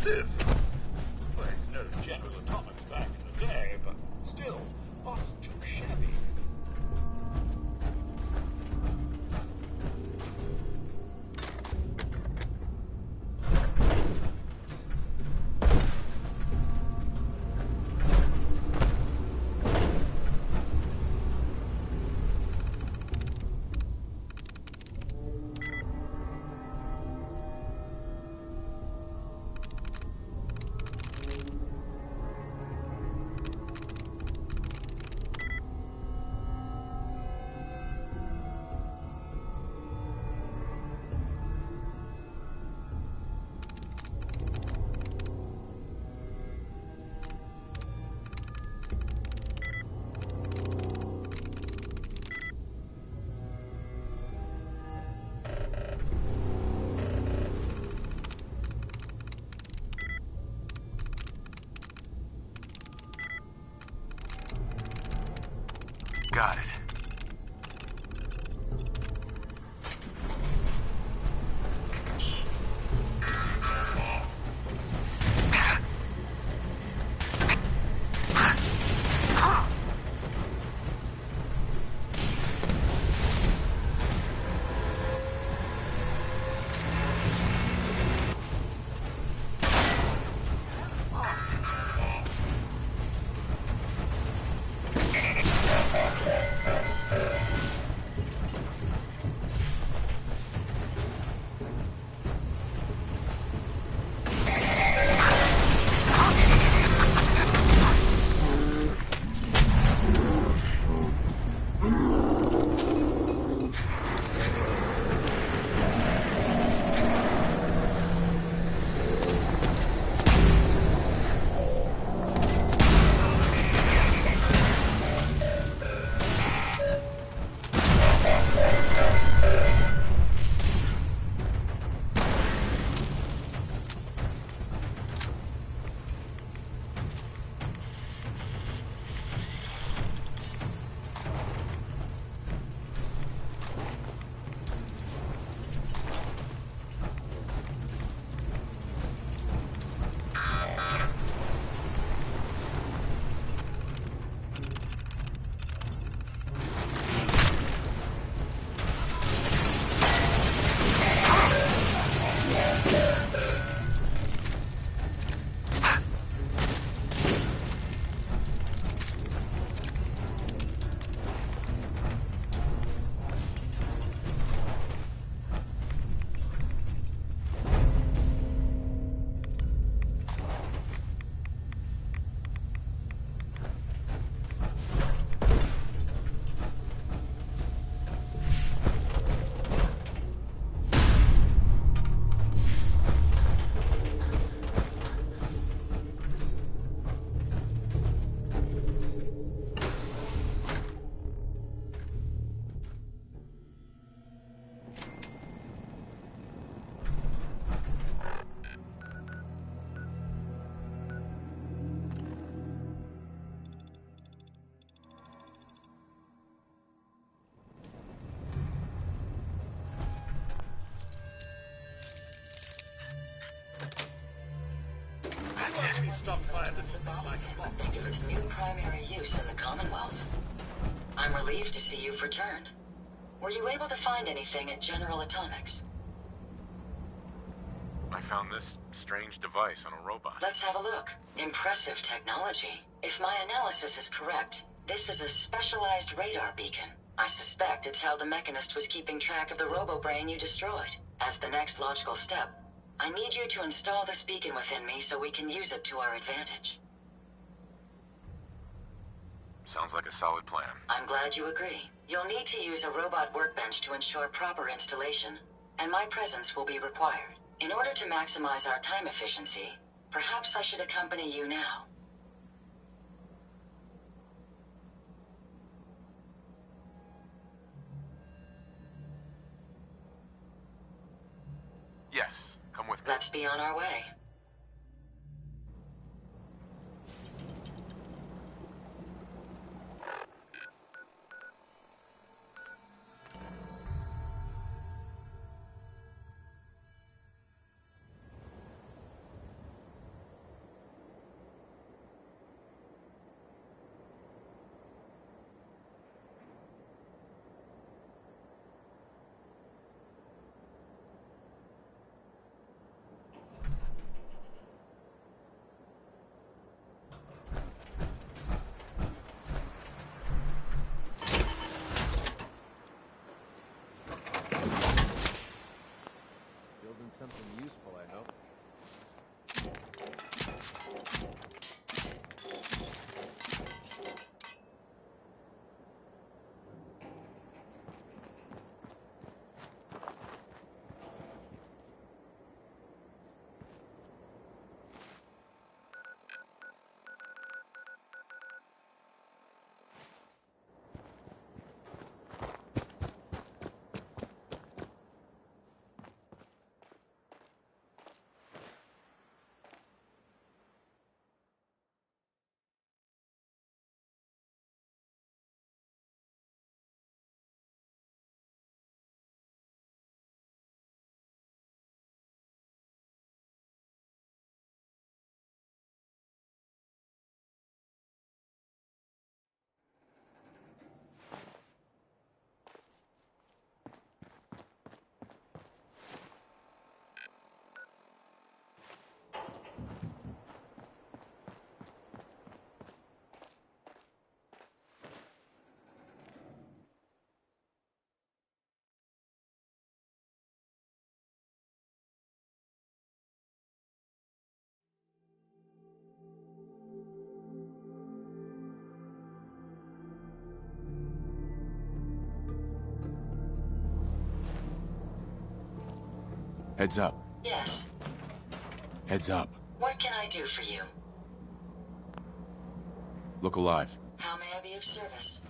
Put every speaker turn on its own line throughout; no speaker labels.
Impressive. Well, no General Atomics back in the day, but still, not too shabby.
Got it.
enemy stopped by a little like a moth.
Think of its new primary use in the Commonwealth. I'm relieved to see you've returned. Were you able to find anything at General Atomics?
I found this strange device on a robot.
Let's have a look. Impressive technology. If my analysis is correct, this is a specialized radar beacon. I suspect it's how the Mechanist was keeping track of the robo-brain you destroyed. As the next logical step, I need you to install this beacon within me so we can use it to our advantage.
Sounds like a solid plan.
I'm glad you agree. You'll need to use a robot workbench to ensure proper installation, and my presence will be required. In order to maximize our time efficiency, perhaps I should accompany you now.
Yes, come with me.
Let's be on our way.
Something useful, I hope.
Heads up.
Yes.
Heads up.
What can I do for you?
Look alive.
How may I be of service?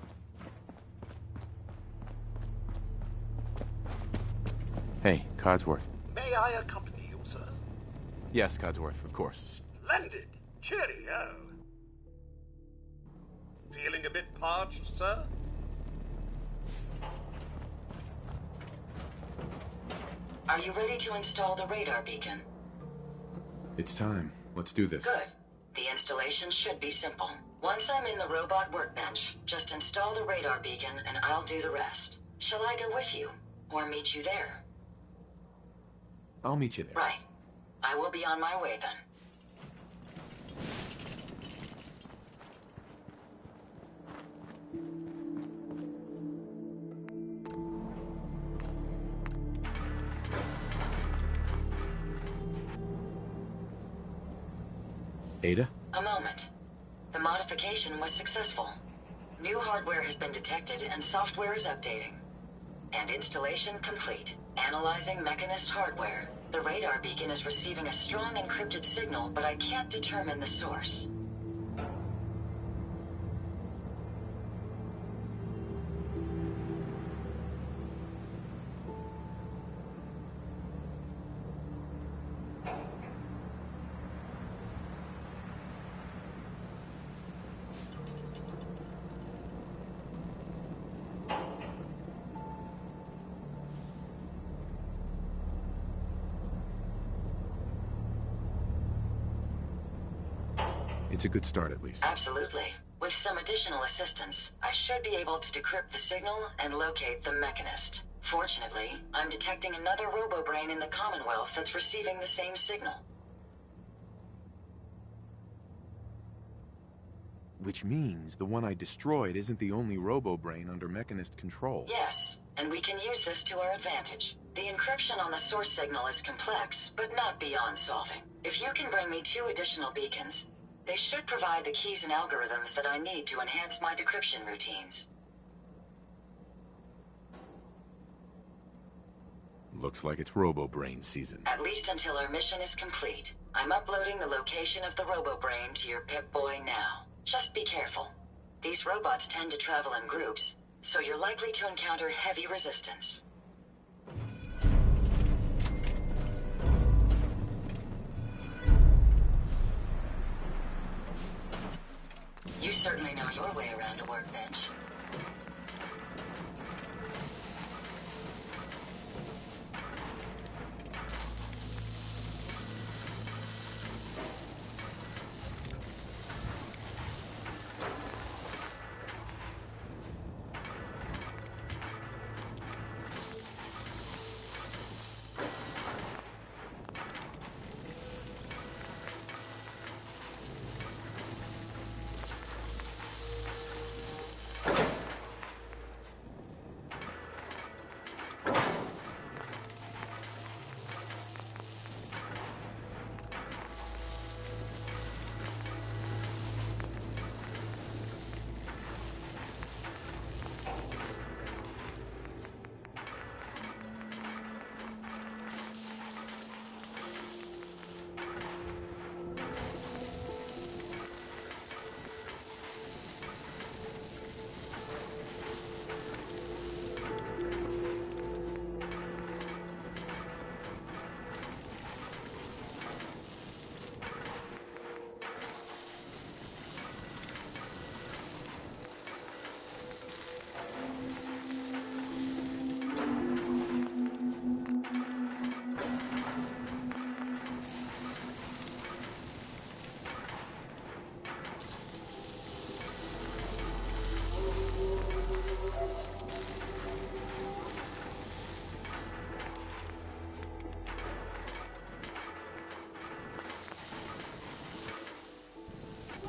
Hey, Codsworth.
May I accompany you, sir?
Yes, Codsworth, of course.
Splendid! Cheerio! Feeling a bit parched, sir?
Are you ready to install the radar beacon?
It's time. Let's do this.
Good. The installation should be simple. Once I'm in the robot workbench, just install the radar beacon and I'll do the rest. Shall I go with you, or meet you there?
I'll meet you there.
Right. I will be on my way then.
Ada?
A moment. The modification was successful. New hardware has been detected and software is updating. And installation complete. Analyzing Mechanist hardware. The radar beacon is receiving a strong encrypted signal, but I can't determine the source.
It's a good start, at least.
Absolutely. With some additional assistance, I should be able to decrypt the signal and locate the Mechanist. Fortunately, I'm detecting another robo-brain in the Commonwealth that's receiving the same signal.
Which means the one I destroyed isn't the only robo-brain under Mechanist control.
Yes, and we can use this to our advantage. The encryption on the source signal is complex, but not beyond solving. If you can bring me 2 additional beacons, they should provide the keys and algorithms that I need to enhance my decryption routines.
Looks like it's robo-brain season.
At least until our mission is complete. I'm uploading the location of the robo-brain to your Pip-Boy now. Just be careful. These robots tend to travel in groups, so you're likely to encounter heavy resistance. You certainly know your way around a workbench.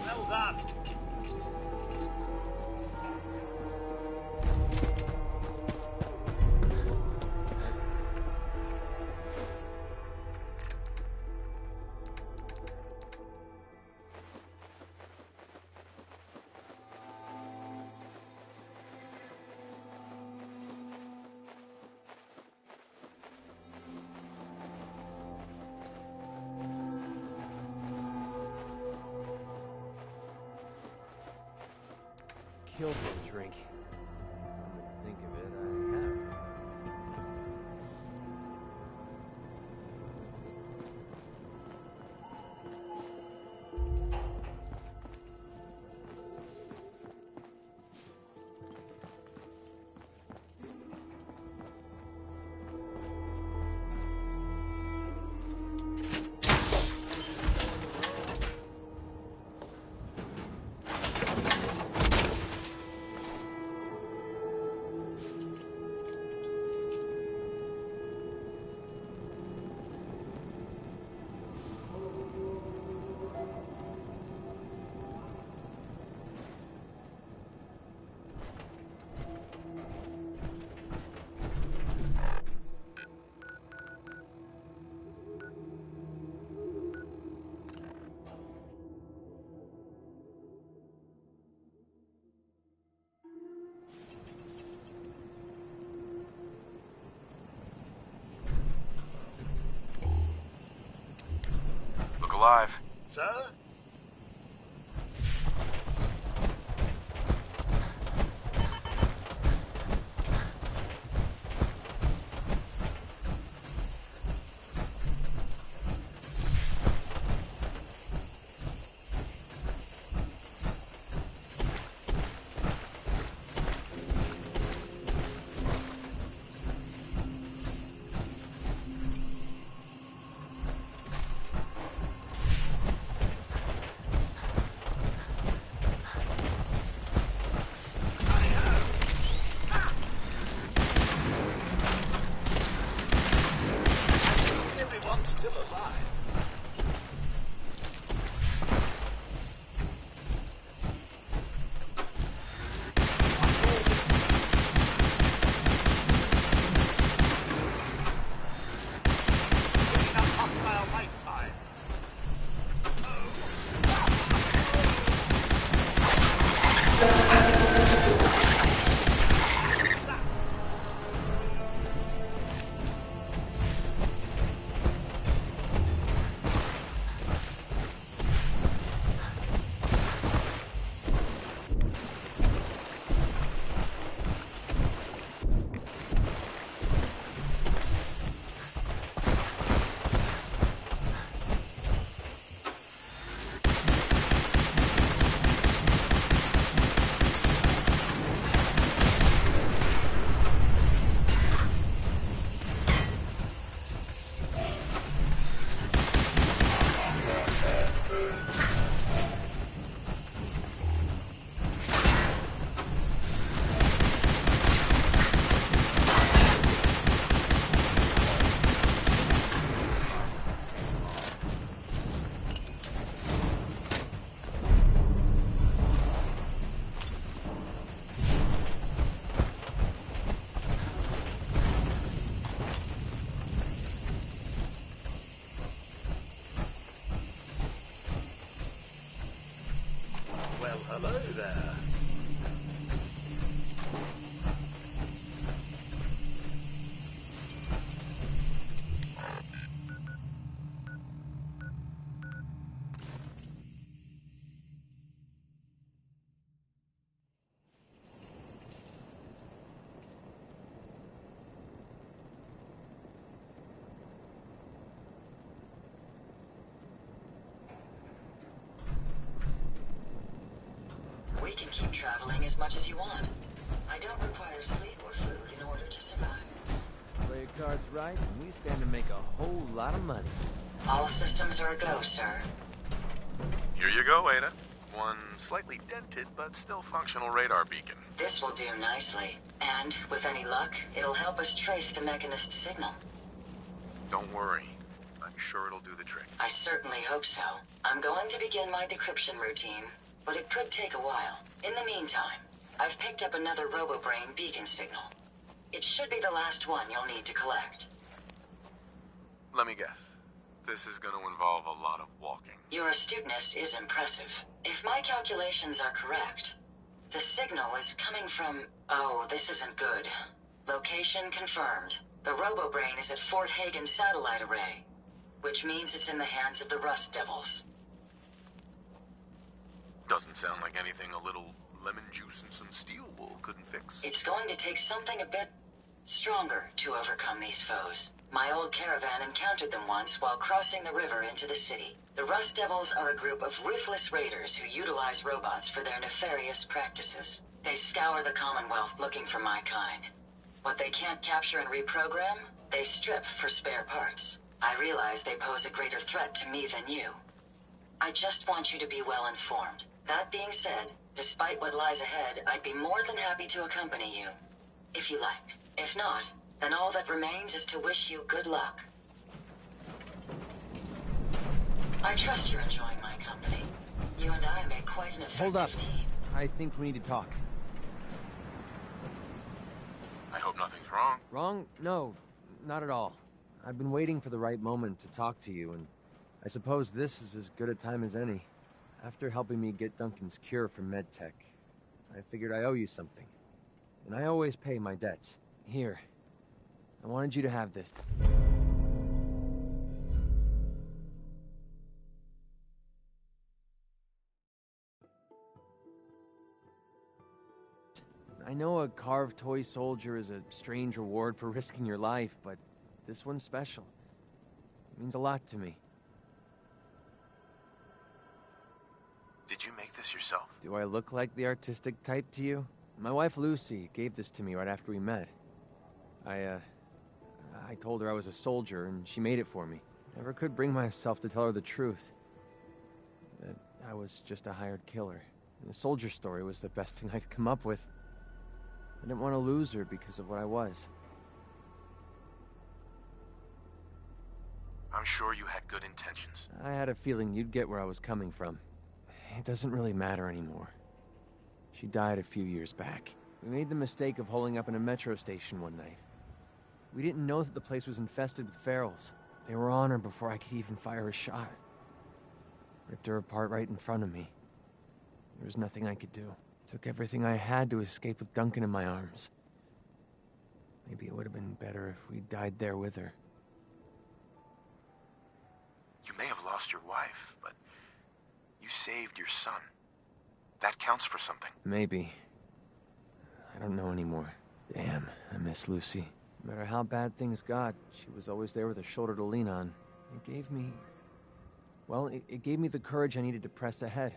Well done.
Killed my drink. Come to think of it, I have.
Look alive.
Sir? there.
We can keep traveling as much as you want. I don't require sleep or food in order to survive.
Play your cards right, and we stand to make a whole lot of money.
All systems are a go, sir.
Here you go, Ada. One slightly dented but still functional radar beacon.
This will do nicely. And, with any luck, it'll help us trace the Mechanist's signal.
Don't worry. I'm sure it'll do the trick.
I certainly hope so. I'm going to begin my decryption routine, but it could take a while. In the meantime, I've picked up another RoboBrain beacon signal. It should be the last one you'll need to collect.
Let me guess. This is going to involve a lot of walking.
Your astuteness is impressive. If my calculations are correct, the signal is coming from... Oh, this isn't good. Location confirmed. The RoboBrain is at Fort Hagen Satellite Array, which means it's in the hands of the Rust Devils.
Doesn't sound like anything a little lemon juice and some steel wool couldn't fix.
It's going to take something a bit stronger to overcome these foes. My old caravan encountered them once while crossing the river into the city. The Rust Devils are a group of ruthless raiders who utilize robots for their nefarious practices. They scour the Commonwealth looking for my kind. What they can't capture and reprogram, they strip for spare parts. I realize they pose a greater threat to me than you. I just want you to be well informed. That being said, despite what lies ahead, I'd be more than happy to accompany you, if you like. If not, then all that remains is to wish you good luck. I trust you're enjoying my company. You and I make quite an effective
Hold up.
team.
I think we need to talk.
I hope nothing's wrong.
Wrong? No, not at all. I've been waiting for the right moment to talk to you, and I suppose this is as good a time as any. After helping me get Duncan's cure for MedTech, I figured I owe you something. And I always pay my debts. Here. I wanted you to have this. I know a carved toy soldier is a strange reward for risking your life, but this one's special. It means a lot to me.
Did you make this yourself?
Do I look like the artistic type to you? My wife Lucy gave this to me right after we met. I told her I was a soldier, and she made it for me. Never could bring myself to tell her the truth. That I was just a hired killer. And the soldier story was the best thing I could come up with. I didn't want to lose her because of what I was.
I'm sure you had good intentions.
I had a feeling you'd get where I was coming from. It doesn't really matter anymore. She died a few years back. We made the mistake of holding up in a metro station one night. We didn't know that the place was infested with ferals. They were on her before I could even fire a shot. Ripped her apart right in front of me. There was nothing I could do. Took everything I had to escape with Duncan in my arms. Maybe it would have been better if we died there with her.
You may have lost your wife, but you saved your son. That counts for something.
Maybe. I don't know anymore. Damn, I miss Lucy. No matter how bad things got, she was always there with a shoulder to lean on. It gave me... Well, it gave me the courage I needed to press ahead.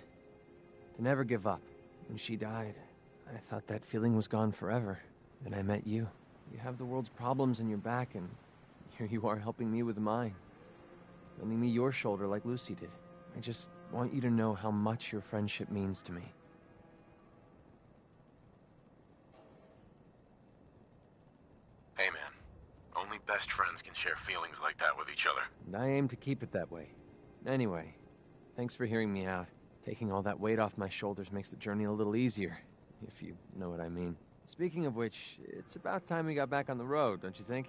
To never give up. When she died, I thought that feeling was gone forever. Then I met you. You have the world's problems in your back, and here you are helping me with mine. Lending me your shoulder like Lucy did. I just want you to know how much your friendship means to me.
Hey man, only best friends can share feelings like that with each other.
And I aim to keep it that way. Anyway, thanks for hearing me out. Taking all that weight off my shoulders makes the journey a little easier, if you know what I mean. Speaking of which, it's about time we got back on the road, don't you think?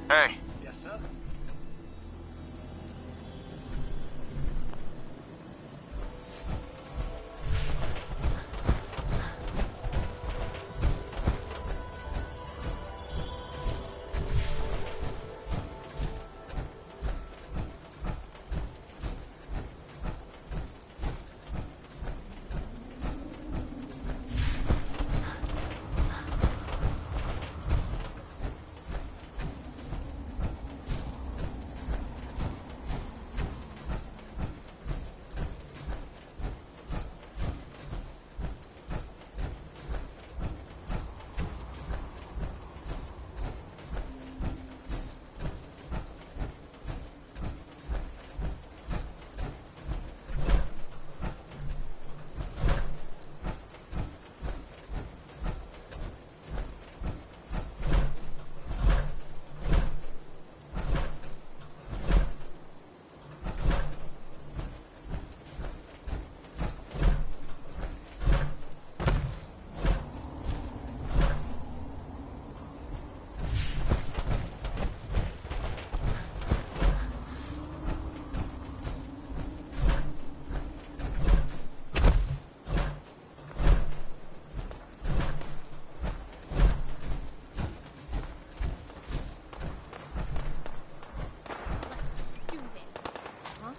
Hey.
Yes, sir?
Do this. Huh?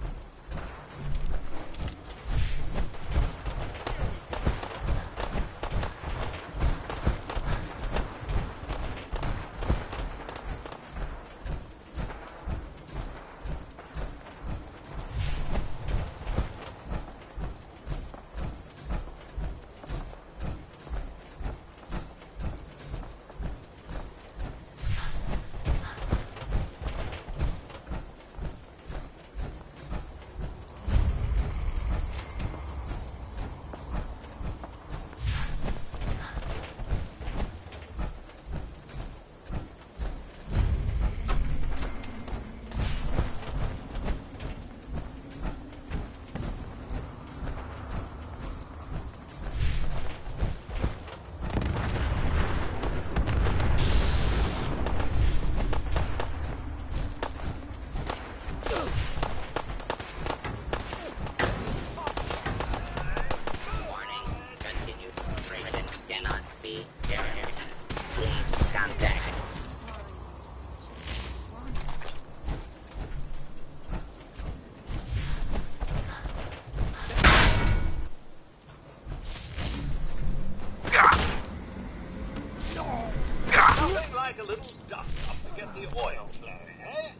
Warning. Continue. President cannot be carried. Please contact.
Nothing like a little dust up to get the oil flowing, eh?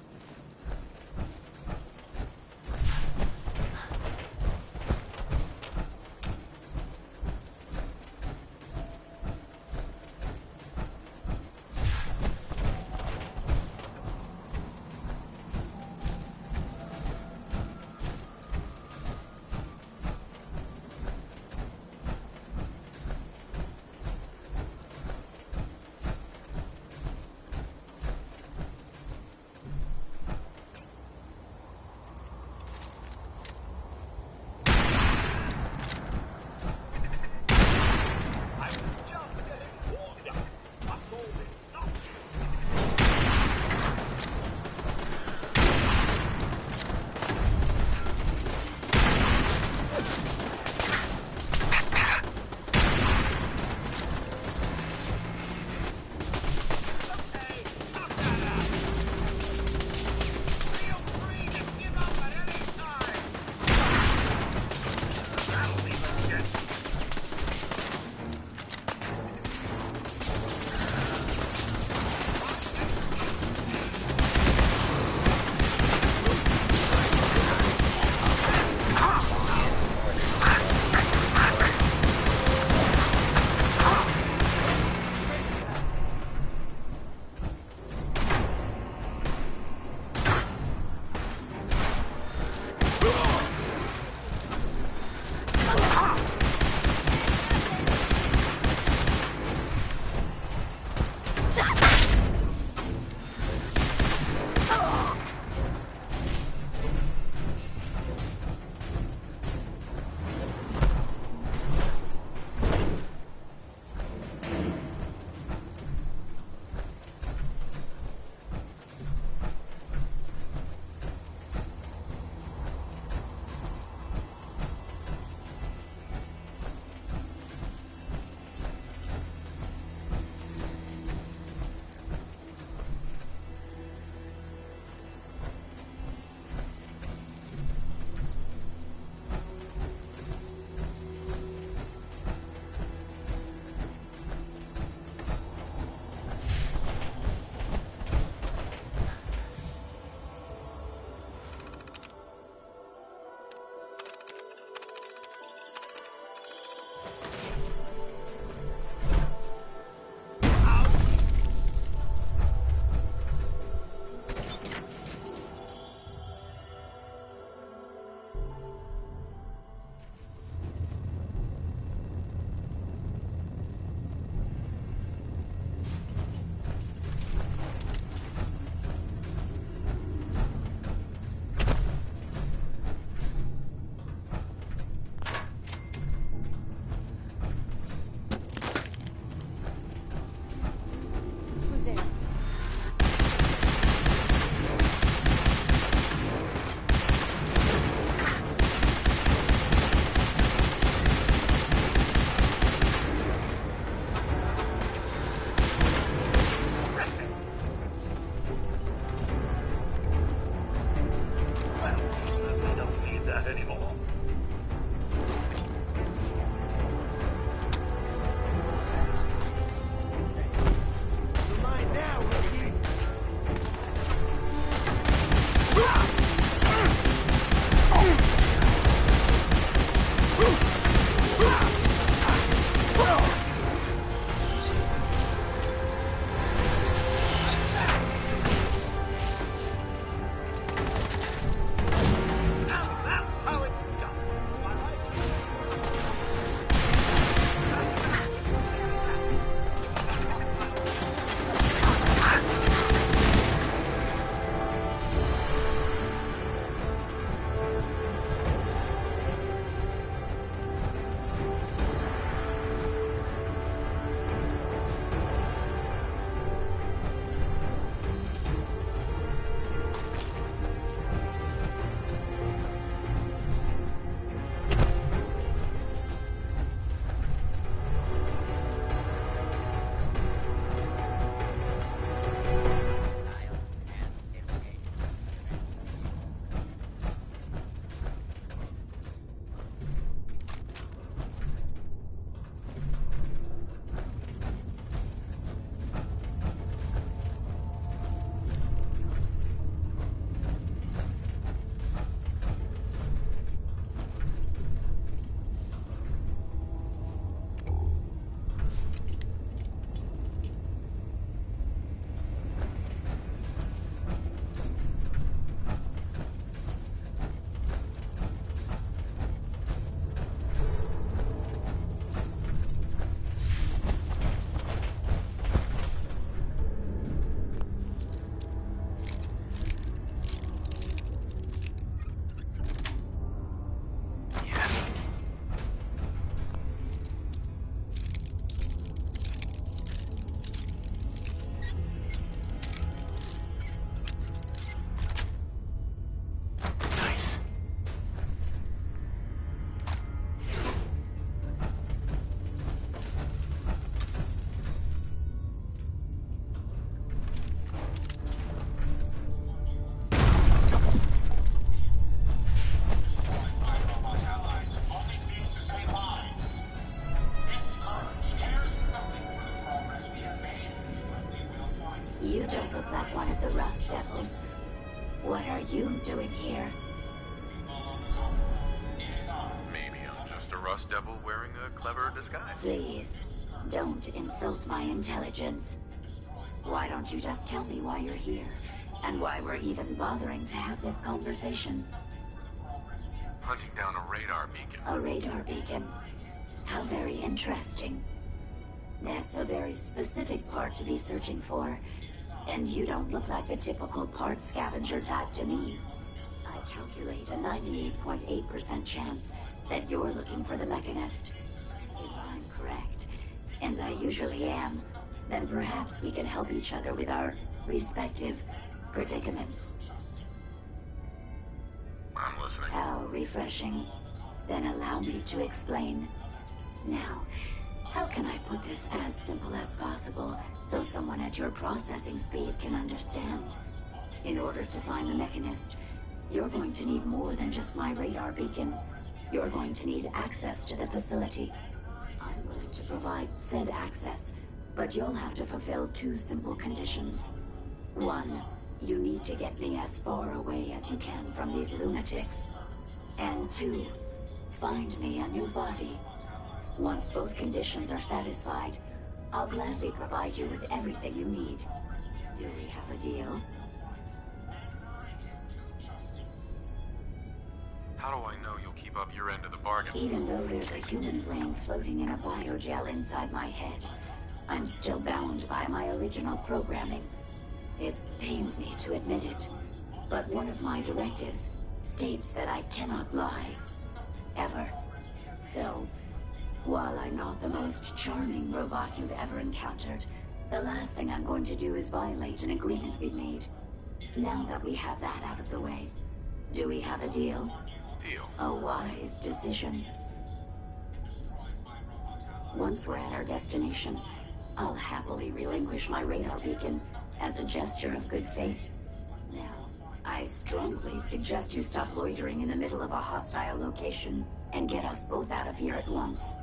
You don't look like one of the Rust Devils. What are you doing here?
Maybe I'm just a Rust Devil wearing a clever disguise.
Please, don't insult my intelligence. Why don't you just tell me why you're here? And why we're even bothering to have this conversation?
Hunting down a radar beacon.
A radar beacon? How very interesting. That's a very specific part to be searching for. And you don't look like the typical part scavenger type to me. I calculate a 98.8% chance that you're looking for the Mechanist. If I'm correct, and I usually am, then perhaps we can help each other with our respective predicaments.
I'm listening.
How refreshing. Then allow me to explain. Now, how can I put this as simple as possible so someone at your processing speed can understand? In order to find the Mechanist, you're going to need more than just my radar beacon. You're going to need access to the facility. I'm willing to provide said access, but you'll have to fulfill two simple conditions. One, you need to get me as far away as you can from these lunatics. And two, find me a new body. Once both conditions are satisfied, I'll gladly provide you with everything you need. Do we have a deal?
How do I know you'll keep up your end of the bargain?
Even though there's a human brain floating in a biogel inside my head, I'm still bound by my original programming. It pains me to admit it, but one of my directives states that I cannot lie. Ever. So, while I'm not the most charming robot you've ever encountered, the last thing I'm going to do is violate an agreement we made. Now that we have that out of the way, do we have a deal?
Deal.
A wise decision. Once we're at our destination, I'll happily relinquish my radar beacon as a gesture of good faith. Now, I strongly suggest you stop loitering in the middle of a hostile location and get us both out of here at once.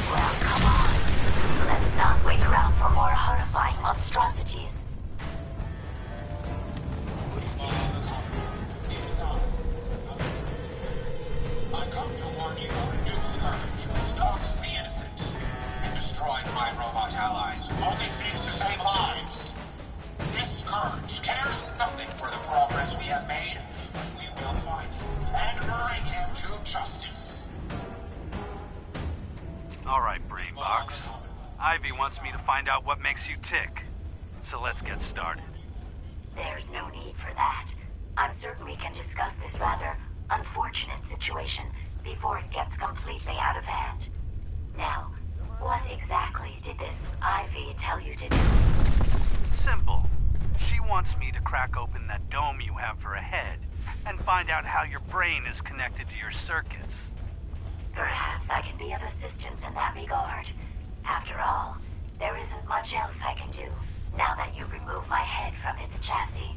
Well, come on. Let's not wait around for more horrifying monstrosities.
I come to warn you of a new scourge, stalks the innocent, and destroys my robot allies, only seems to save lives. This scourge cares nothing for the progress we have made, but we will find him and bring him to justice.
Alright, Brainbox. Ivy wants me to find out what makes you tick. So let's get started.
There's no need for that. I'm certain we can discuss this rather unfortunate situation before it gets completely out of hand. Now, what exactly did this Ivy tell you to do?
Simple. She wants me to crack open that dome you have for a head and find out how your brain is connected to your circuits.
Perhaps I can be of assistance in that regard. After all, there isn't much else I can do now that you remove my head from its chassis.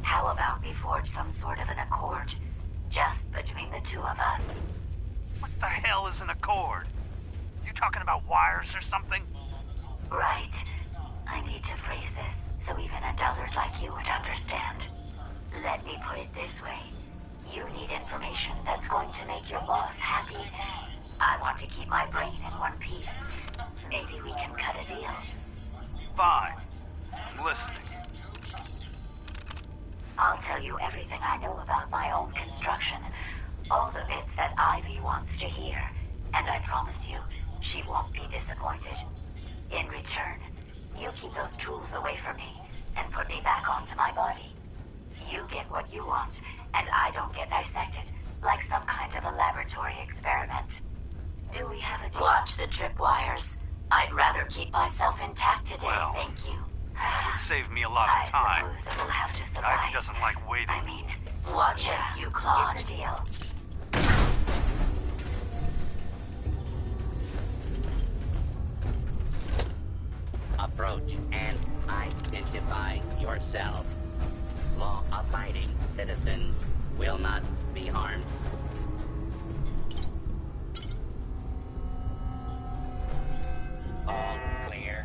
How about we forge some sort of an accord, just between the two of us?
What the hell is an accord? You talking about wires or something?
Right. I need to phrase this so even a dullard like you would understand. Let me put it this way. You need information that's going to make your boss happy. I want to keep my brain in one piece. Maybe we can cut a deal.
Fine. I'm listening.
I'll tell you everything I know about my own construction. All the bits that Ivy wants to hear. And I promise you, she won't be disappointed. In return, you keep those tools away from me and put me back onto my body. You get what you want, and I don't get dissected like some kind of a laboratory experiment. Do we have a deal? Watch the tripwires. I'd rather keep myself intact today,
Well,
thank you.
That would save me a lot of time.
I suppose it'll have to survive.
Ivy doesn't like waiting.
I mean, watch it, you Claude. It's a deal.
Approach and identify yourself. Law-abiding citizens will not be harmed. All clear.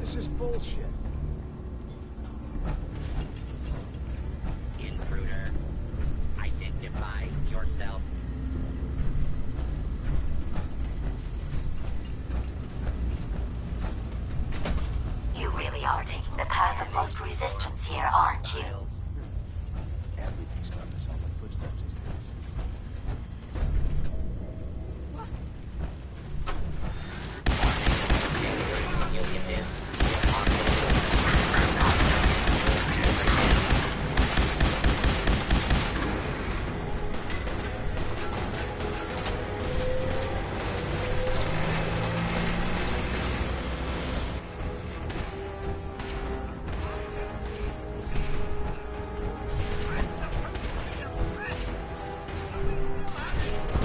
This is bullshit.
Intruder, identify yourself.
You really are taking the path of most resistance here, aren't you?
Everything's starting to sound like footsteps these days.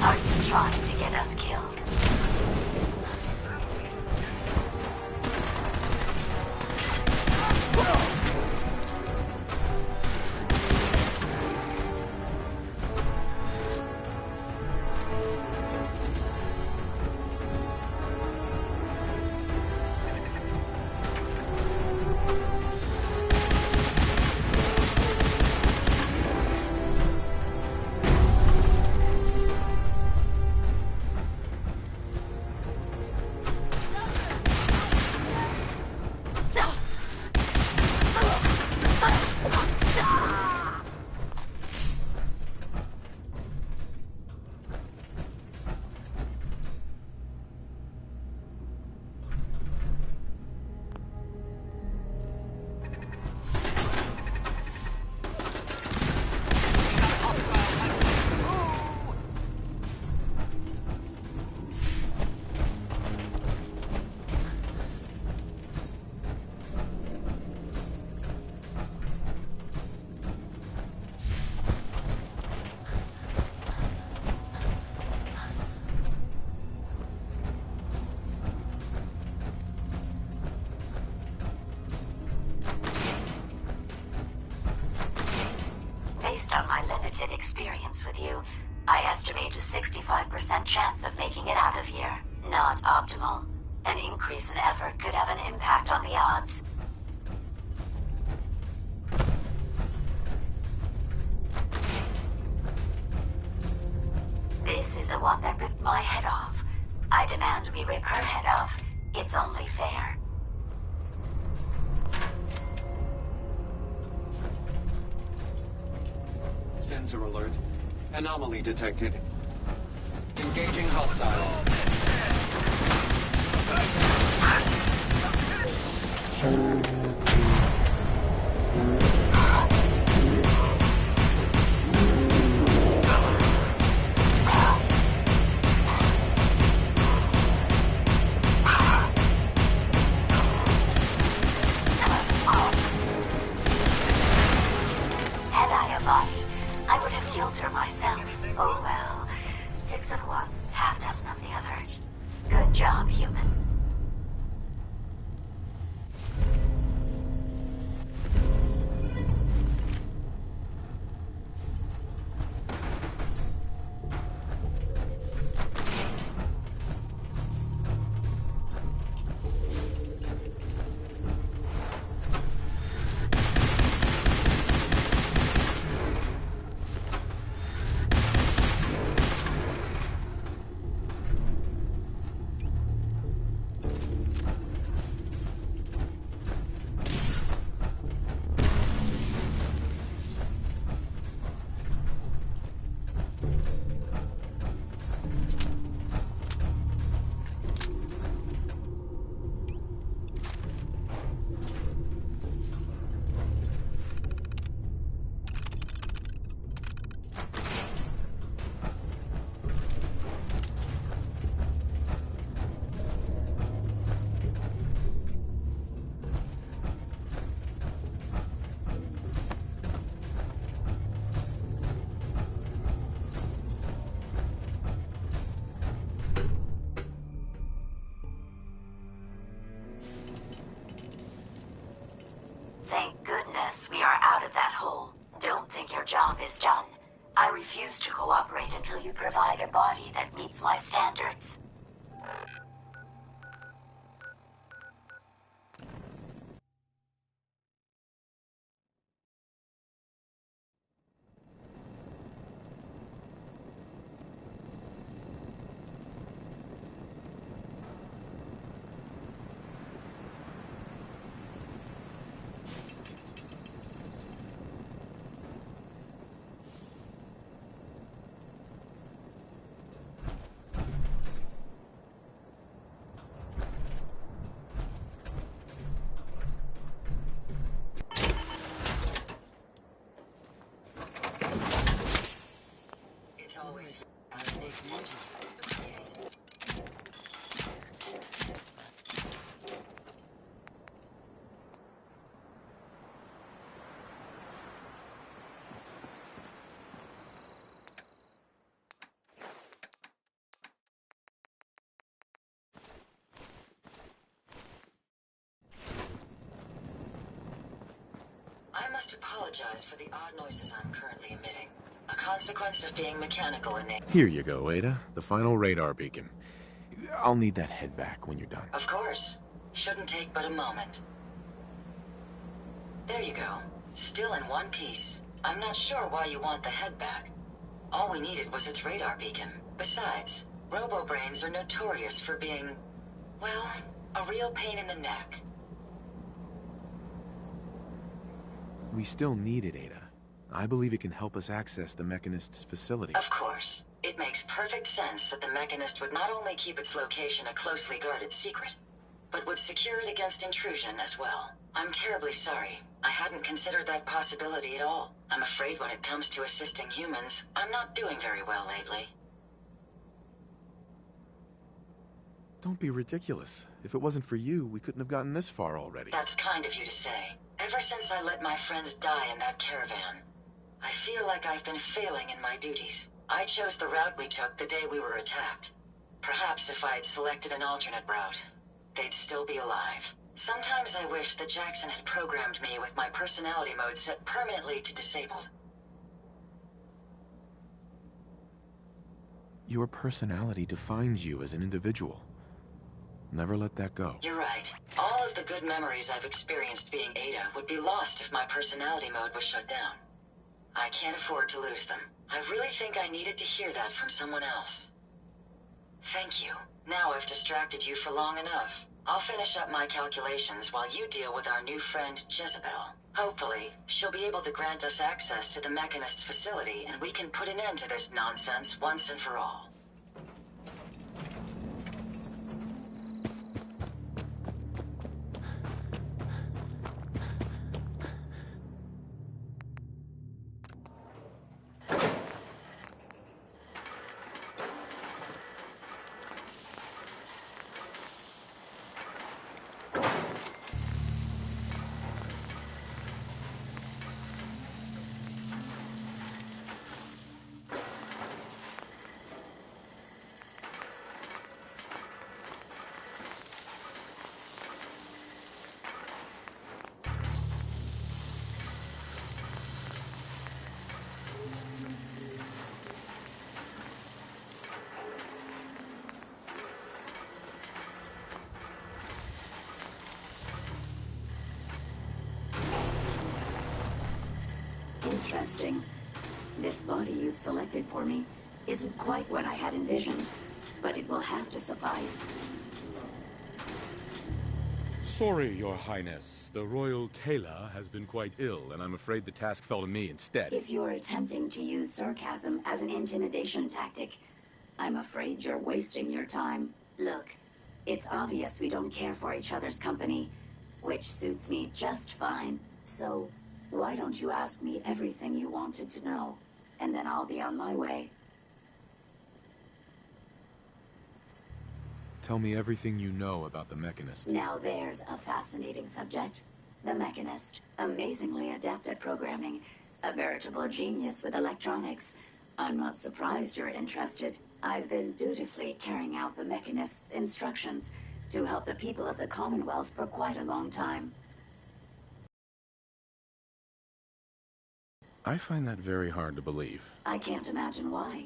Are you trying to get us killed? Based on my limited experience with you, I estimate a 65% chance of making it out of here. Not optimal. An increase in effort could have an impact on the odds. This is the one that ripped my head off. I demand we rip her head off. It's only fair.
Sensor alert. Anomaly detected. Engaging hostile.
Had I a body, I would have killed her myself. Oh well. 6 of one, half dozen of the other. Good job, human. Thank goodness we are out of that hole. Don't think your job is done. I refuse to cooperate until you provide a body that meets my standards. It's always I must apologize for the odd noises I'm currently emitting. A consequence of being mechanical in nature.
Here you go, Ada. The final radar beacon. I'll need that head back when you're done.
Of course. Shouldn't take but a moment. There you go. Still in one piece. I'm not sure why you want the head back. All we needed was its radar beacon. Besides, robo-brains are notorious for being, well, a real pain in the neck.
We still need it, Ada. I believe it can help us access the Mechanist's facility.
Of course. It makes perfect sense that the Mechanist would not only keep its location a closely guarded secret, but would secure it against intrusion as well. I'm terribly sorry. I hadn't considered that possibility at all. I'm afraid when it comes to assisting humans, I'm not doing very well lately.
Don't be ridiculous. If it wasn't for you, we couldn't have gotten this far already.
That's kind of you to say. Ever since I let my friends die in that caravan, I feel like I've been failing in my duties. I chose the route we took the day we were attacked. Perhaps if I had selected an alternate route, they'd still be alive. Sometimes I wish that Jackson had programmed me with my personality mode set permanently to disabled.
Your personality defines you as an individual. Never let that go.
You're right. All of the good memories I've experienced being Ada would be lost if my personality mode was shut down. I can't afford to lose them. I really think I needed to hear that from someone else. Thank you. Now I've distracted you for long enough. I'll finish up my calculations while you deal with our new friend, Jezebel. Hopefully, she'll be able to grant us access to the Mechanist's facility, and we can put an end to this nonsense once and for all.
Interesting. This body you've selected for me isn't quite what I had envisioned, but it will have to suffice.
Sorry, Your Highness. The Royal Tailor has been quite ill, and I'm afraid the task fell to me instead.
If you're attempting to use sarcasm as an intimidation tactic, I'm afraid you're wasting your time. Look, it's obvious we don't care for each other's company, which suits me just fine. So, why don't you ask me everything you wanted to know, and then I'll be on my way.
Tell me everything you know about the Mechanist.
Now there's a fascinating subject. The Mechanist, amazingly adept at programming, a veritable genius with electronics. I'm not surprised you're interested. I've been dutifully carrying out the Mechanist's instructions to help the people of the Commonwealth for quite a long time.
I find that very hard to believe.
I can't imagine why.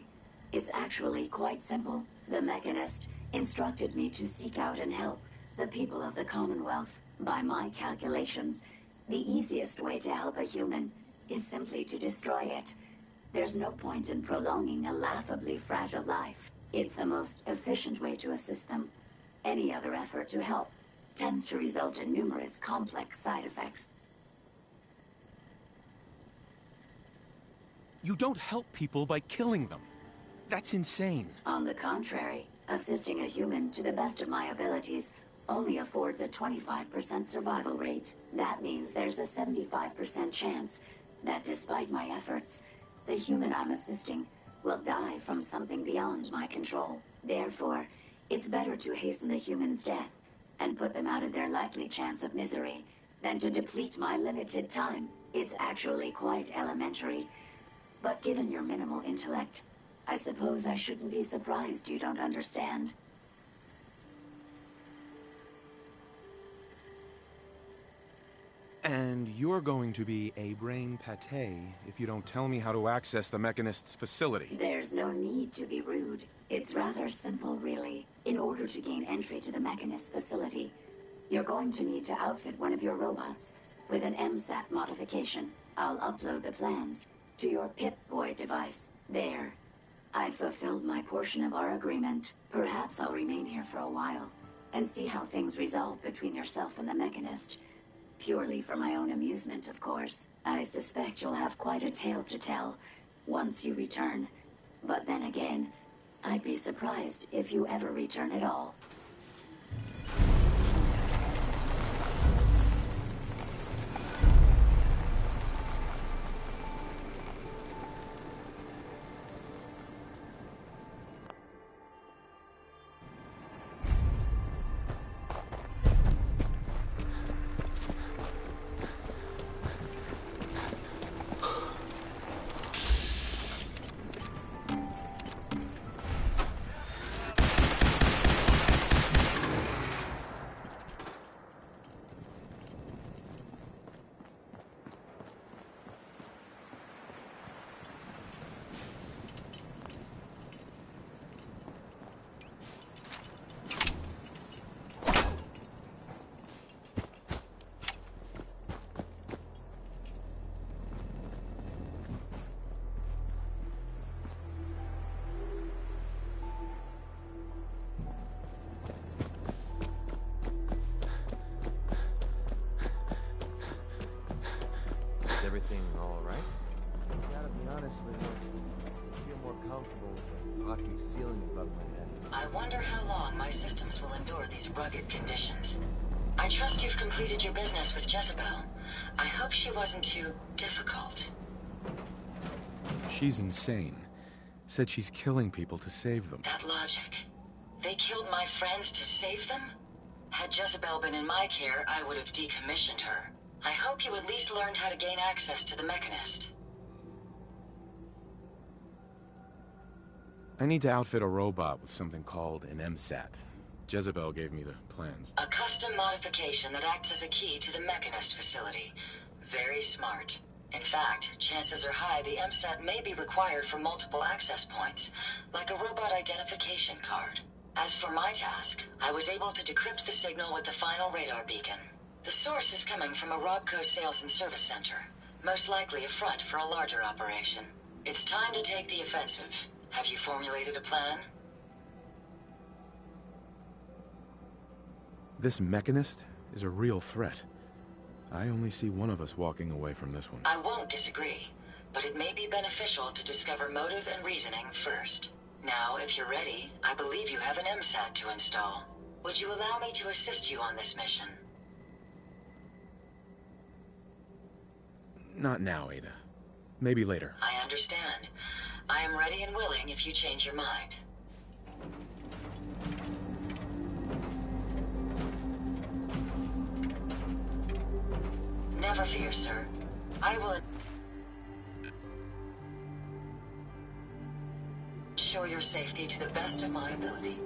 It's actually quite simple. The Mechanist instructed me to seek out and help the people of the Commonwealth. By my calculations, the easiest way to help a human is simply to destroy it. There's no point in prolonging a laughably fragile life. It's the most efficient way to assist them. Any other effort to help tends to result in numerous complex side effects.
You don't help people by killing them. That's insane.
On the contrary, assisting a human to the best of my abilities only affords a 25% survival rate. That means there's a 75% chance that despite my efforts, the human I'm assisting will die from something beyond my control. Therefore, it's better to hasten the human's death and put them out of their likely chance of misery than to deplete my limited time. It's actually quite elementary. But given your minimal intellect, I suppose I shouldn't be surprised you don't understand.
And you're going to be a brain pate if you don't tell me how to access the Mechanist's facility.
There's no need to be rude. It's rather simple, really. In order to gain entry to the Mechanist's facility, you're going to need to outfit one of your robots with an MSAT modification. I'll upload the plans to your Pip-Boy device. There. I've fulfilled my portion of our agreement. Perhaps I'll remain here for a while and see how things resolve between yourself and the Mechanist. Purely for my own amusement, of course. I suspect you'll have quite a tale to tell once you return. But then again, I'd be surprised if you ever return at all.
honestly, I feel more comfortable with a rocky ceiling above my head.
I wonder how long my systems will endure these rugged conditions. I trust you've completed your business with Jezebel. I hope she wasn't too difficult.
She's insane. Said she's killing people to save them.
That logic. They killed my friends to save them? Had Jezebel been in my care, I would have decommissioned her. I hope you at least learned how to gain access to the Mechanist.
I need to outfit a robot with something called an MSAT. Jezebel gave me the plans.
A custom modification that acts as a key to the Mechanist facility. Very smart. In fact, chances are high the MSAT may be required for multiple access points, like a robot identification card. As for my task, I was able to decrypt the signal with the final radar beacon. The source is coming from a Robco sales and service center, most likely a front for a larger operation. It's time to take the offensive. Have you formulated a plan?
This Mechanist is a real threat. I only see one of us walking away from this one.
I won't disagree, but it may be beneficial to discover motive and reasoning first. Now, if you're ready, I believe you have an MSAT to install. Would you allow me to assist you on this mission?
Not now, Ada. Maybe later.
I understand. I am ready and willing if you change your mind. Never fear, sir. I will ensure your safety to the best of my ability.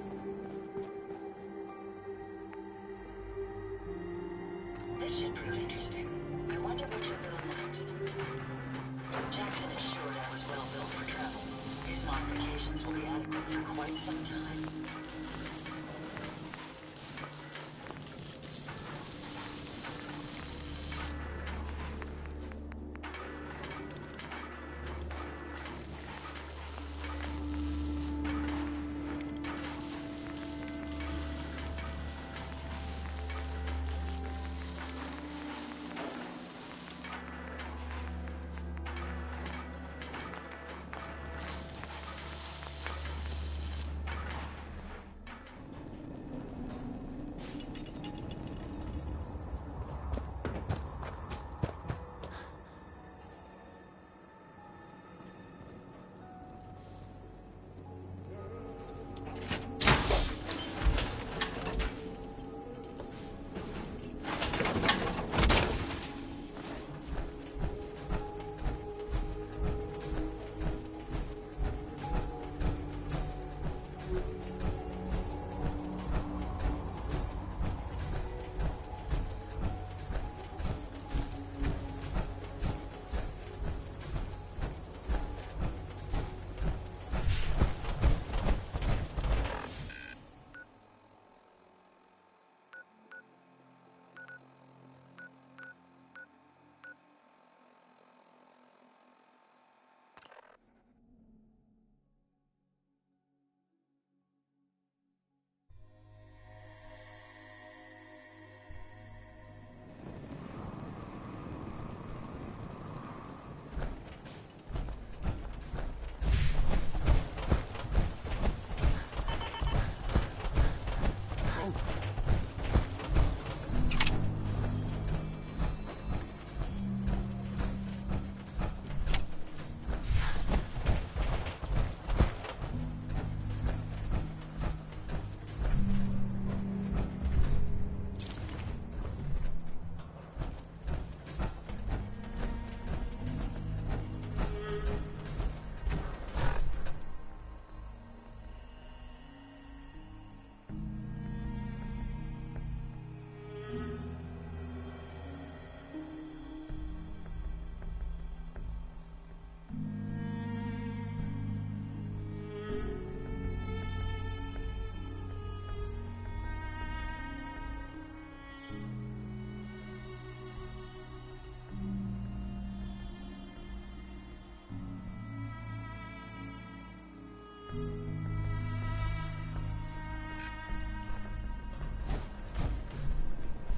This should prove interesting. I wonder what you'll build next. Jackson assured I was well built for travel. His modifications will be adequate for quite some time.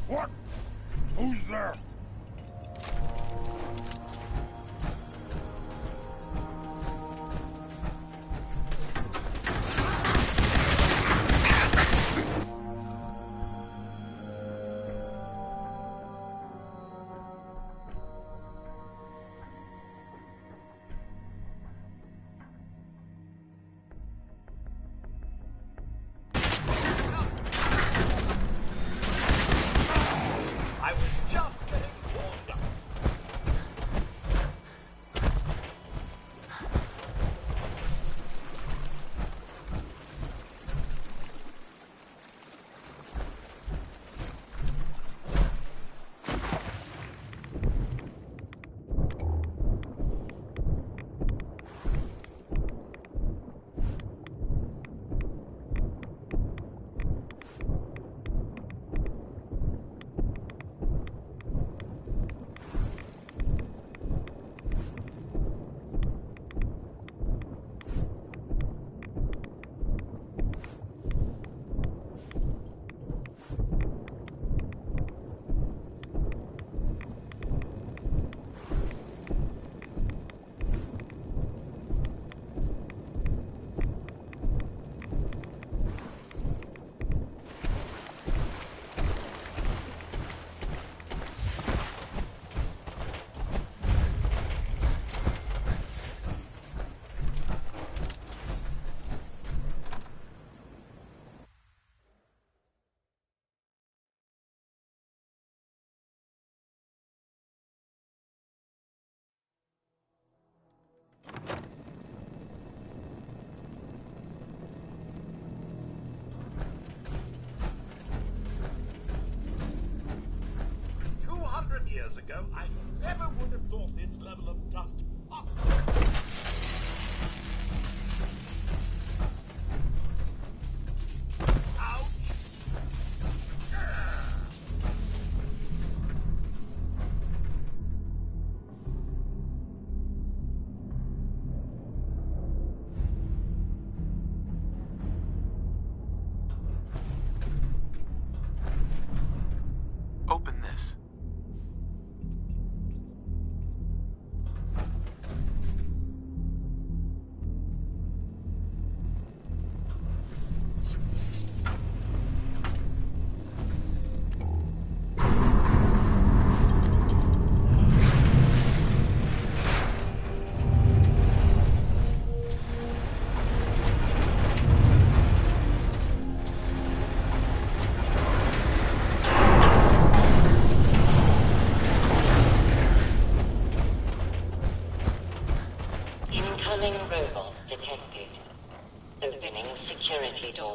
What? Who's there?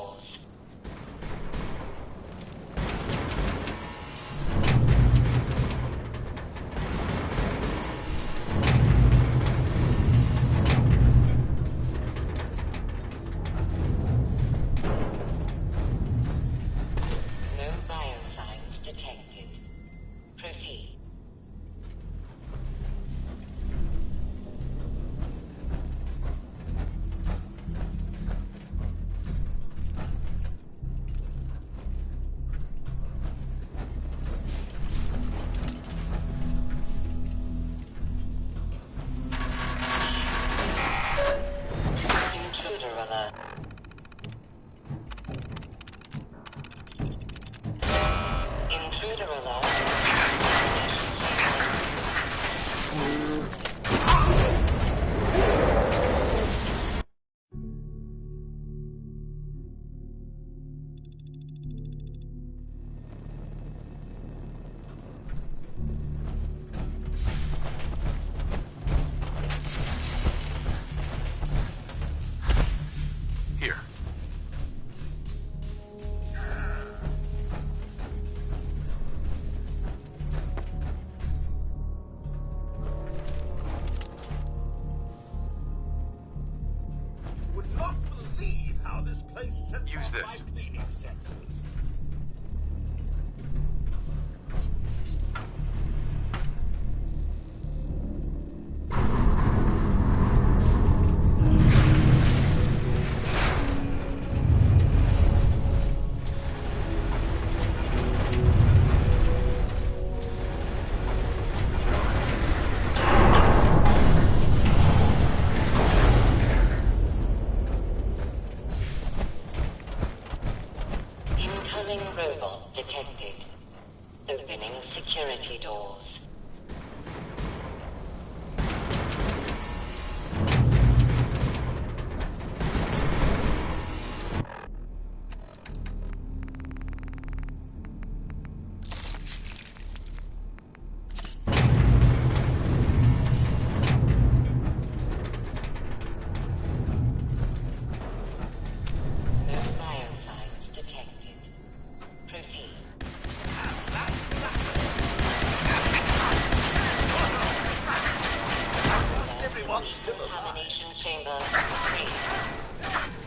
doors. No biosigns detected. Proceed. Intruder alert. Intruder alert.
Here.
Would not believe how this place sets
Use
off
this.
my cleaning senses.
Incoming robot detected. Opening security doors. No biosigns detected. Proceed.
Everyone's still alive.
Contamination chamber 3.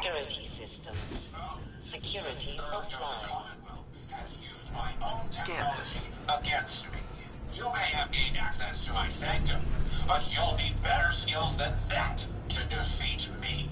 Security systems. Security offline.
Has used my own
Scan this.
technology against me. You may have gained access to my sanctum, but you'll need better skills than that to defeat me.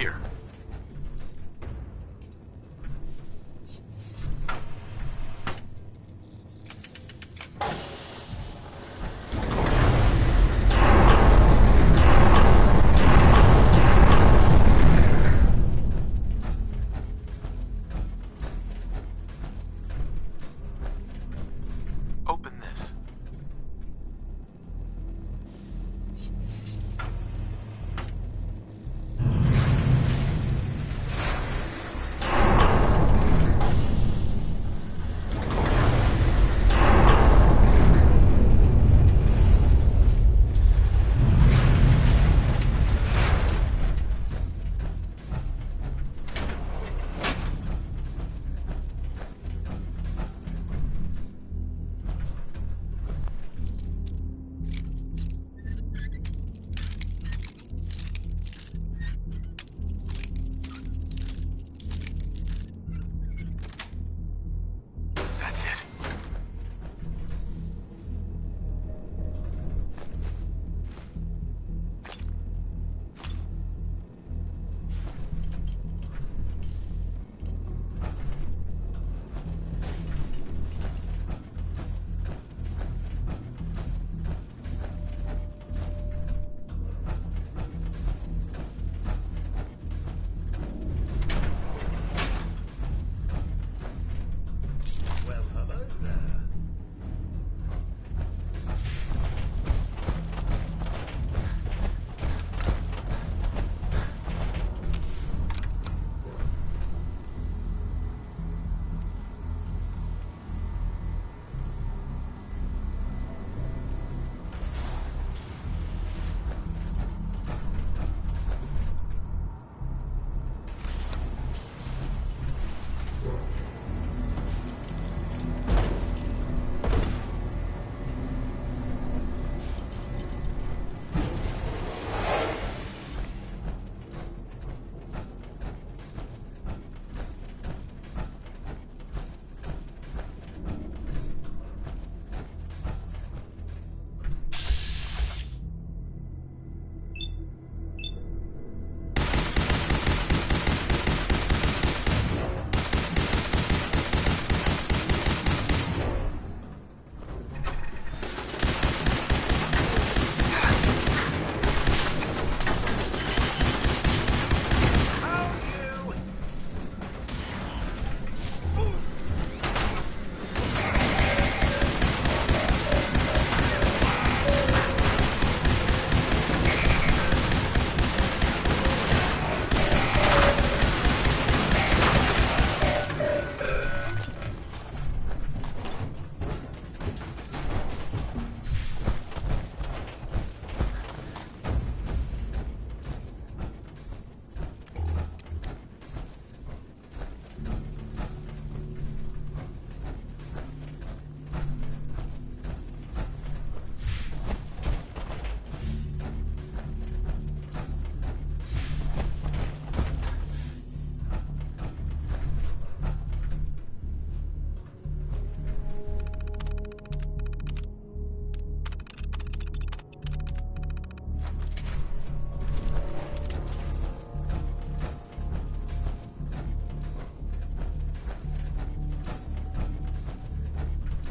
Here. Open this. That's it.
Well, hello there.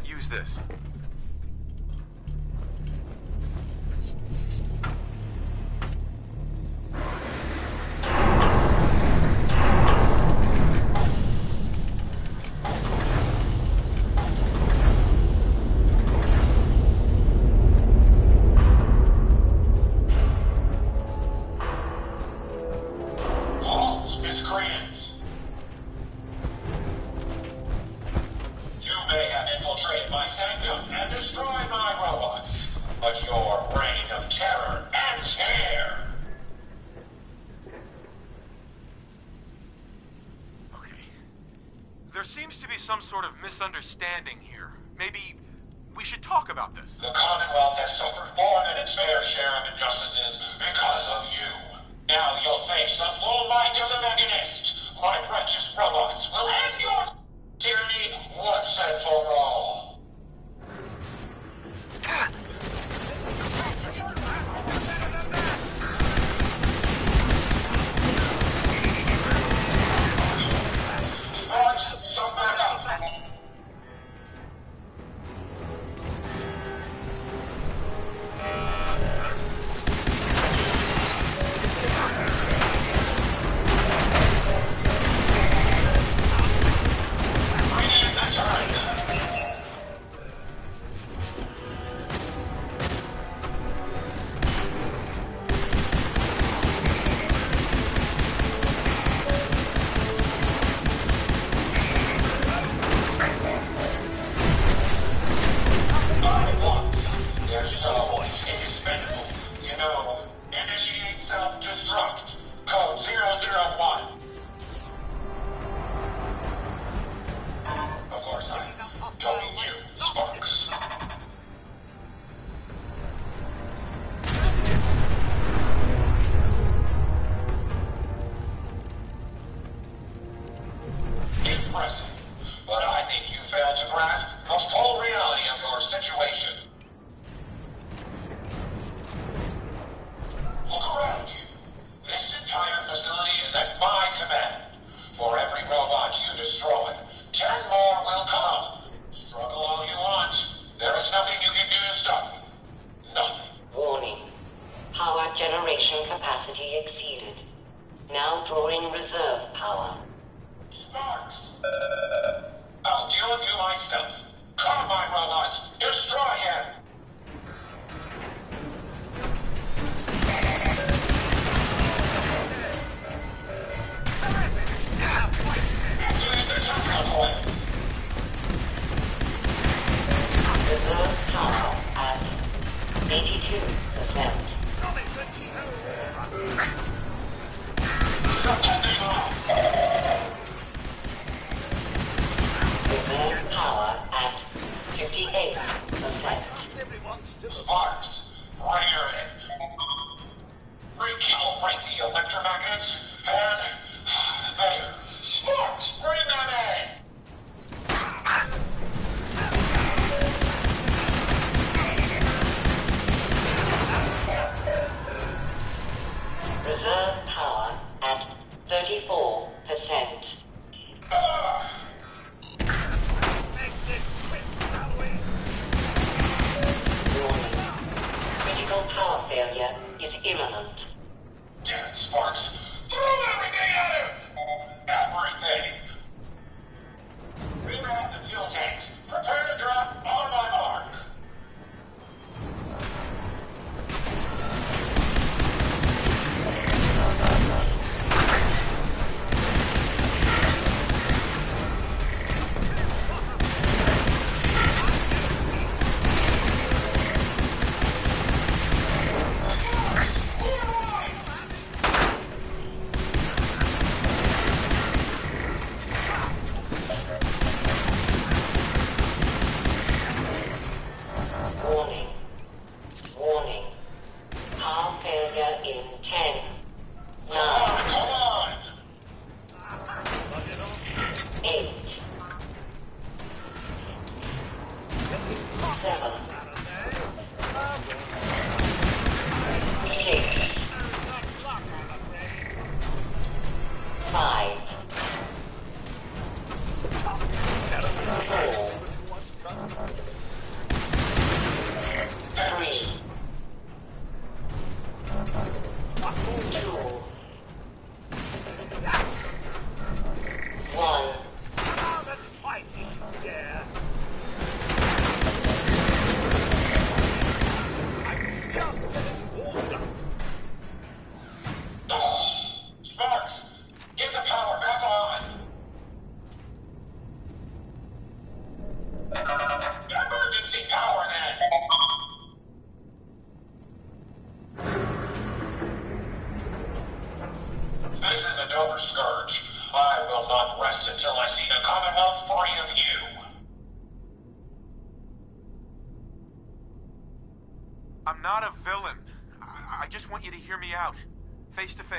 Use this.
Halt, miscreants! You may have infiltrated my sanctum and destroyed my robots, but your reign of terror ends here!
Okay. There seems to be some sort of misunderstanding here. Maybe we should talk about this.
The Commonwealth has suffered more than its fair share of injustices because of you. Now you'll face the full might of the Mechanist. My righteous robots will end your tyranny once and for all.
capacity exceeded. Now drawing reserve power.
Sparks! I'll deal with you myself. Come, my robots! Destroy him!
Reserve power at 82%. Reserve power at 58%.
Sparks, rear in. Recalibrate the electromagnets, and there. Sparks, bring them in!
Reserve power at 34%. Warning. Critical power failure is imminent.
Damn it, Sparks! Throw everything at him! Everything! Reroute the fuel tanks. Prepare to drop on my mark.
Warning. Warning. Power failure in 10, 9,
Come on!
8, 7, 6, 5, 4, 3, 2, 1.
Now that's fighting, yeah. I'm just getting warmed up.
Sparks, get the power back on! Emergency power then! This is a Dover Scourge. I will not rest until I see the Commonwealth free of you.
I'm not a villain. I just want you to hear me out. Face to face.